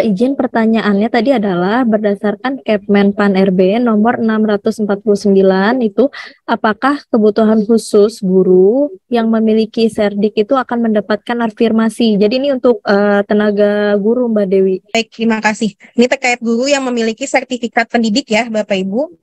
Izin pertanyaannya tadi adalah berdasarkan Kepmen Pan RB nomor 649 itu, apakah kebutuhan khusus guru yang memiliki Serdik itu akan mendapatkan afirmasi? Jadi ini untuk tenaga guru, Mbak Dewi. Baik, terima kasih. Ini terkait guru yang memiliki sertifikat pendidik ya, Bapak Ibu.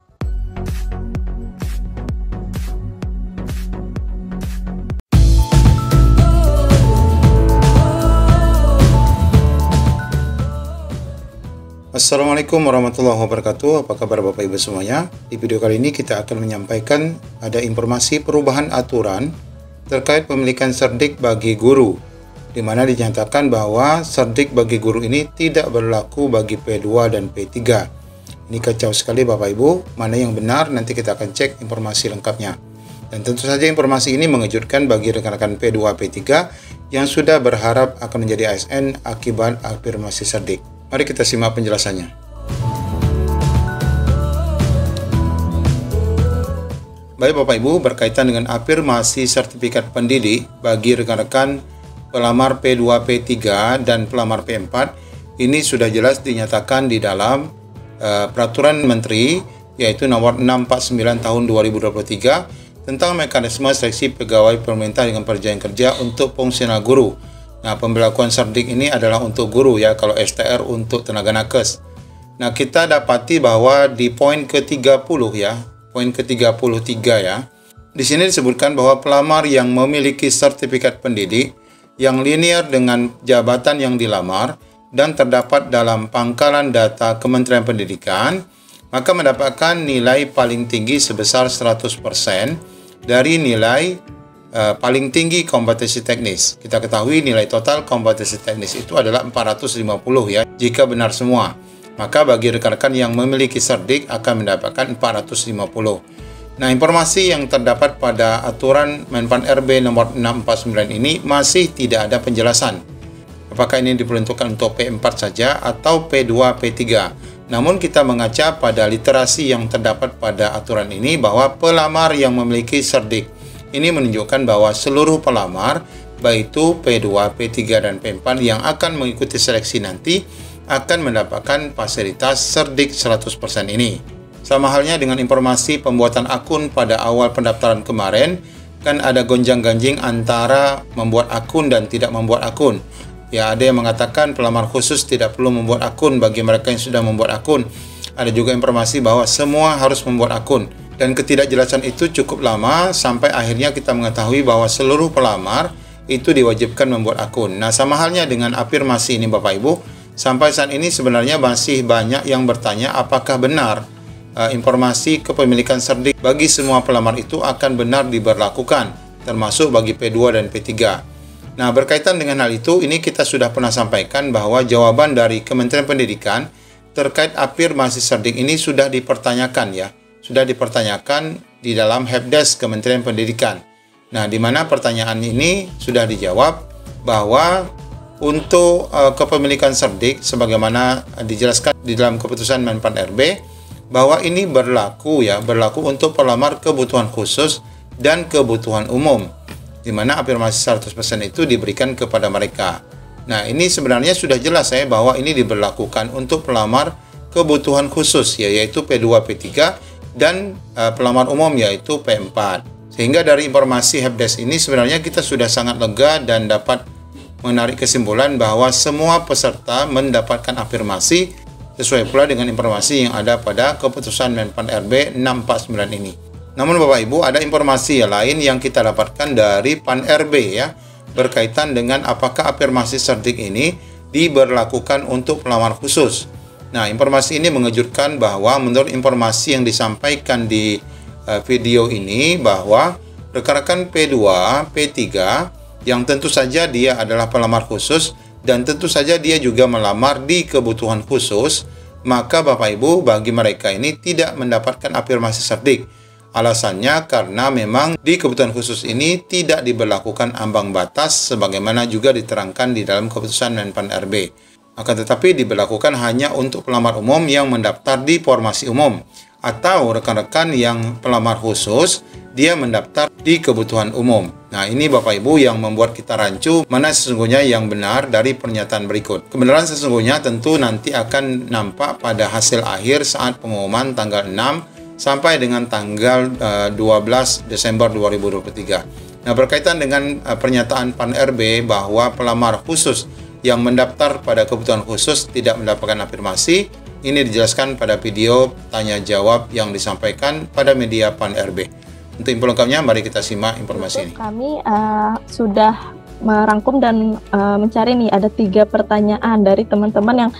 Assalamualaikum warahmatullahi wabarakatuh. Apa kabar Bapak Ibu semuanya? Di video kali ini kita akan menyampaikan ada informasi perubahan aturan terkait pemilikan Serdik bagi guru, di mana dinyatakan bahwa Serdik bagi guru ini tidak berlaku bagi P2 dan P3. Ini kacau sekali Bapak Ibu. Mana yang benar nanti kita akan cek informasi lengkapnya. Dan tentu saja informasi ini mengejutkan bagi rekan-rekan P2 P3 yang sudah berharap akan menjadi ASN akibat afirmasi Serdik. Mari kita simak penjelasannya. Baik Bapak Ibu, berkaitan dengan afirmasi sertifikat pendidik bagi rekan-rekan pelamar P2 P3 dan pelamar P4, ini sudah jelas dinyatakan di dalam Peraturan Menteri yaitu nomor 649 tahun 2023 tentang mekanisme seleksi pegawai pemerintah dengan perjanjian kerja untuk fungsional guru. Nah, pemberlakuan Serdik ini adalah untuk guru ya, kalau STR untuk tenaga nakes. Nah, kita dapati bahwa di poin ke-30 ya, poin ke-33 ya. Di sini disebutkan bahwa pelamar yang memiliki sertifikat pendidik yang linear dengan jabatan yang dilamar dan terdapat dalam pangkalan data Kementerian Pendidikan, maka mendapatkan nilai paling tinggi sebesar 100% dari nilai paling tinggi kompetensi teknis. Kita ketahui nilai total kompetensi teknis itu adalah 450 ya, jika benar semua. Maka bagi rekan-rekan yang memiliki Serdik akan mendapatkan 450. Nah, informasi yang terdapat pada aturan Menpan RB nomor 649 ini masih tidak ada penjelasan. Apakah ini diperuntukkan untuk P4 saja atau P2 P3? Namun kita mengaca pada literasi yang terdapat pada aturan ini bahwa pelamar yang memiliki Serdik ini menunjukkan bahwa seluruh pelamar, baik itu P2, P3, dan P4 yang akan mengikuti seleksi nanti akan mendapatkan fasilitas Serdik 100% ini. Sama halnya dengan informasi pembuatan akun pada awal pendaftaran kemarin, kan ada gonjang-ganjing antara membuat akun dan tidak membuat akun. Ya, ada yang mengatakan pelamar khusus tidak perlu membuat akun bagi mereka yang sudah membuat akun. Ada juga informasi bahwa semua harus membuat akun. Dan ketidakjelasan itu cukup lama sampai akhirnya kita mengetahui bahwa seluruh pelamar itu diwajibkan membuat akun. Nah, sama halnya dengan afirmasi ini Bapak Ibu, sampai saat ini sebenarnya masih banyak yang bertanya apakah benar informasi kepemilikan Serdik bagi semua pelamar itu akan benar diberlakukan, termasuk bagi P2 dan P3. Nah, berkaitan dengan hal itu, ini kita sudah pernah sampaikan bahwa jawaban dari Kementerian Pendidikan terkait afirmasi Serdik ini sudah dipertanyakan ya. Sudah dipertanyakan di dalam Helpdesk Kementerian Pendidikan. Nah, di mana pertanyaan ini sudah dijawab bahwa untuk kepemilikan Serdik sebagaimana dijelaskan di dalam keputusan Menpan RB bahwa ini berlaku untuk pelamar kebutuhan khusus dan kebutuhan umum, di mana afirmasi 100% itu diberikan kepada mereka. Nah, ini sebenarnya sudah jelas bahwa ini diberlakukan untuk pelamar kebutuhan khusus yaitu P2 P3 dan pelamar umum yaitu P4. Sehingga dari informasi Helpdesk ini sebenarnya kita sudah sangat lega dan dapat menarik kesimpulan bahwa semua peserta mendapatkan afirmasi sesuai pula dengan informasi yang ada pada keputusan Menpan RB 649 ini. Namun Bapak Ibu, ada informasi lain yang kita dapatkan dari Pan RB ya, berkaitan dengan apakah afirmasi Serdik ini diberlakukan untuk pelamar khusus. Nah, informasi ini mengejutkan bahwa menurut informasi yang disampaikan di video ini bahwa rekan-rekan P2, P3 yang tentu saja dia adalah pelamar khusus dan tentu saja dia juga melamar di kebutuhan khusus, maka Bapak Ibu bagi mereka ini tidak mendapatkan afirmasi Serdik. Alasannya karena memang di kebutuhan khusus ini tidak diberlakukan ambang batas sebagaimana juga diterangkan di dalam keputusan Menpan RB. Akan tetapi diberlakukan hanya untuk pelamar umum yang mendaftar di formasi umum atau rekan-rekan yang pelamar khusus dia mendaftar di kebutuhan umum. Nah, ini Bapak Ibu yang membuat kita rancu mana sesungguhnya yang benar dari pernyataan berikut. Kebenaran sesungguhnya tentu nanti akan nampak pada hasil akhir saat pengumuman tanggal 6 sampai dengan tanggal 12 Desember 2023. Nah, berkaitan dengan pernyataan PAN-RB bahwa pelamar khusus yang mendaftar pada kebutuhan khusus tidak mendapatkan afirmasi, ini dijelaskan pada video tanya jawab yang disampaikan pada media PAN-RB. Untuk info lengkapnya, mari kita simak informasi ini. Kami sudah merangkum dan mencari nih, ada 3 pertanyaan dari teman-teman yang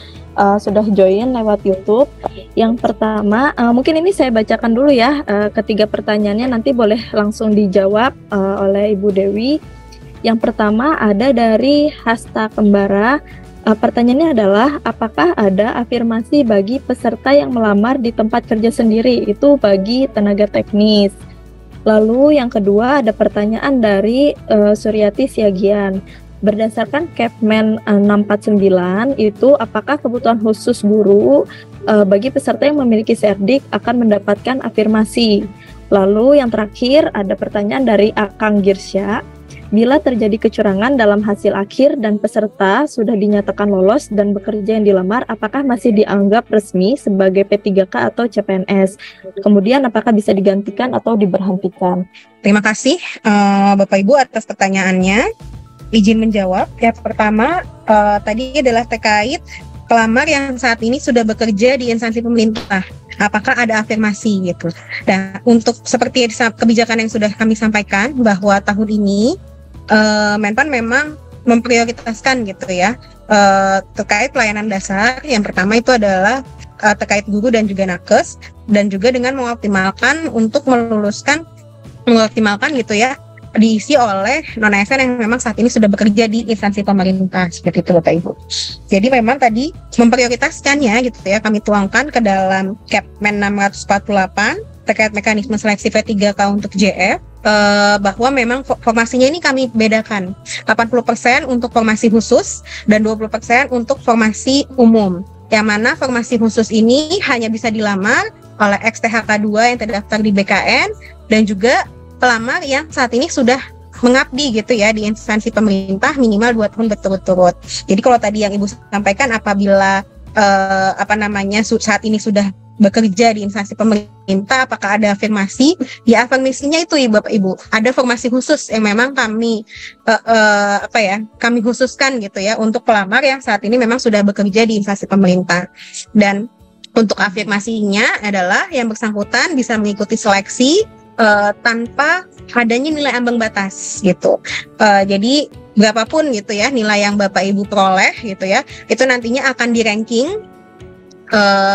sudah join lewat YouTube. Yang pertama, mungkin ini saya bacakan dulu ya, ketiga pertanyaannya, nanti boleh langsung dijawab oleh Ibu Dewi. Yang pertama ada dari Hasta Kembara. Pertanyaannya adalah, apakah ada afirmasi bagi peserta yang melamar di tempat kerja sendiri, itu bagi tenaga teknis? Lalu yang kedua ada pertanyaan dari Suryati Siagian. Berdasarkan Kepmen 649 itu, apakah kebutuhan khusus guru bagi peserta yang memiliki Serdik akan mendapatkan afirmasi? Lalu yang terakhir ada pertanyaan dari Akang Girsya. Bila terjadi kecurangan dalam hasil akhir dan peserta sudah dinyatakan lolos dan bekerja yang dilamar, apakah masih dianggap resmi sebagai P3K atau CPNS? Kemudian apakah bisa digantikan atau diberhentikan? Terima kasih Bapak Ibu atas pertanyaannya. Izin menjawab. Yang pertama tadi adalah terkait pelamar yang saat ini sudah bekerja di instansi pemerintah. Apakah ada afirmasi gitu? Dan untuk seperti kebijakan yang sudah kami sampaikan bahwa tahun ini Menpan memang memprioritaskan gitu ya terkait pelayanan dasar. Yang pertama itu adalah terkait guru dan juga nakes, dan juga dengan mengoptimalkan untuk mengoptimalkan gitu ya, diisi oleh non-ASN yang memang saat ini sudah bekerja di instansi pemerintah, seperti itu Bapak Ibu. Jadi memang tadi memprioritaskannya gitu ya, kami tuangkan ke dalam Kepmen 648 terkait mekanisme seleksi P3K untuk JF, bahwa memang formasinya ini kami bedakan, 80% untuk formasi khusus dan 20% untuk formasi umum. Yang mana formasi khusus ini hanya bisa dilamar oleh ex-THK 2 yang terdaftar di BKN, dan juga pelamar yang saat ini sudah mengabdi gitu ya di instansi pemerintah minimal 2 tahun berturut-turut. Jadi kalau tadi yang Ibu sampaikan, apabila saat ini sudah bekerja di instansi pemerintah, apakah ada afirmasi? Ya, afirmasinya itu ya Bapak Ibu, ada formasi khusus yang memang kami kami khususkan gitu ya untuk pelamar yang saat ini memang sudah bekerja di instansi pemerintah. Dan untuk afirmasinya adalah yang bersangkutan bisa mengikuti seleksi tanpa adanya nilai ambang batas gitu. Jadi berapapun gitu ya nilai yang Bapak Ibu peroleh gitu ya, itu nantinya akan di-ranking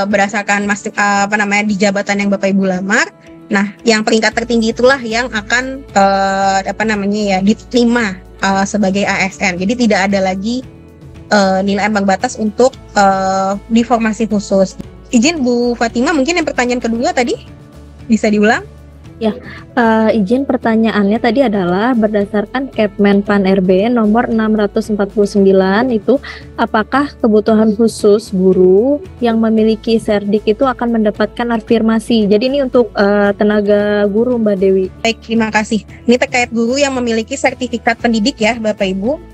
berdasarkan di jabatan yang Bapak Ibu lamar. Nah, yang peringkat tertinggi itulah yang akan diterima sebagai ASN. Jadi tidak ada lagi nilai ambang batas untuk di formasi khusus. Izin Bu Fatima, mungkin yang pertanyaan kedua tadi bisa diulang? Ya, izin pertanyaannya tadi adalah berdasarkan Kepmen PAN-RB nomor 649 itu, apakah kebutuhan khusus guru yang memiliki Serdik itu akan mendapatkan afirmasi? Jadi ini untuk tenaga guru Mbak Dewi. Baik, terima kasih. Ini terkait guru yang memiliki sertifikat pendidik ya Bapak Ibu.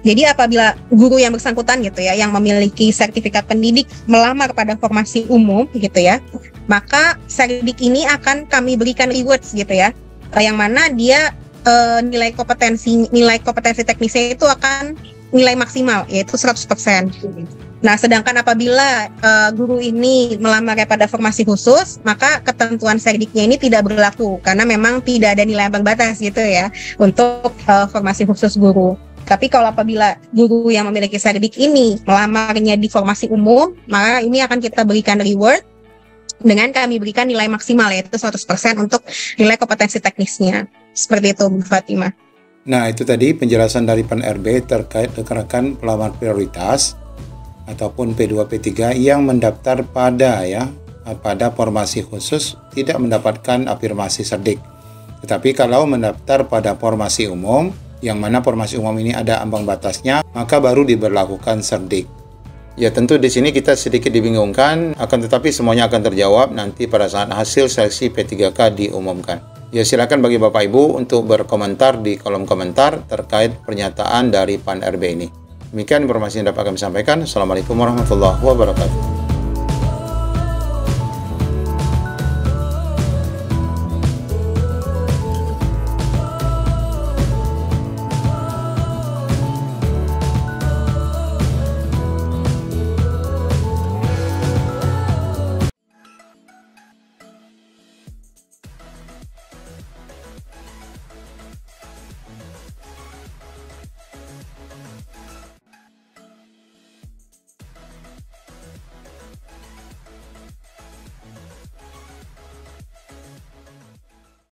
Jadi apabila guru yang bersangkutan gitu ya, yang memiliki sertifikat pendidik melamar pada formasi umum gitu ya, maka Serdik ini akan kami berikan rewards gitu ya, yang mana dia nilai kompetensi teknisnya itu akan nilai maksimal, yaitu 100%. Nah, sedangkan apabila guru ini melamarnya pada formasi khusus, maka ketentuan Serdiknya ini tidak berlaku karena memang tidak ada nilai ambang batas gitu ya untuk formasi khusus guru. Tapi kalau apabila guru yang memiliki Serdik ini melamarnya di formasi umum, maka ini akan kita berikan reward dengan kami berikan nilai maksimal, yaitu 100% untuk nilai kompetensi teknisnya. Seperti itu Bu Fatima. Nah, itu tadi penjelasan dari PAN-RB terkait rekan-rekan pelamar prioritas ataupun P2 P3 yang mendaftar pada formasi khusus tidak mendapatkan afirmasi Serdik. Tetapi kalau mendaftar pada formasi umum, yang mana formasi umum ini ada ambang batasnya, maka baru diberlakukan Serdik. Ya, tentu di sini kita sedikit dibingungkan, akan tetapi semuanya akan terjawab nanti pada saat hasil seleksi P3K diumumkan. Ya, silakan bagi Bapak Ibu untuk berkomentar di kolom komentar terkait pernyataan dari Pan RB ini. Demikian informasi yang dapat kami sampaikan. Assalamualaikum warahmatullahi wabarakatuh.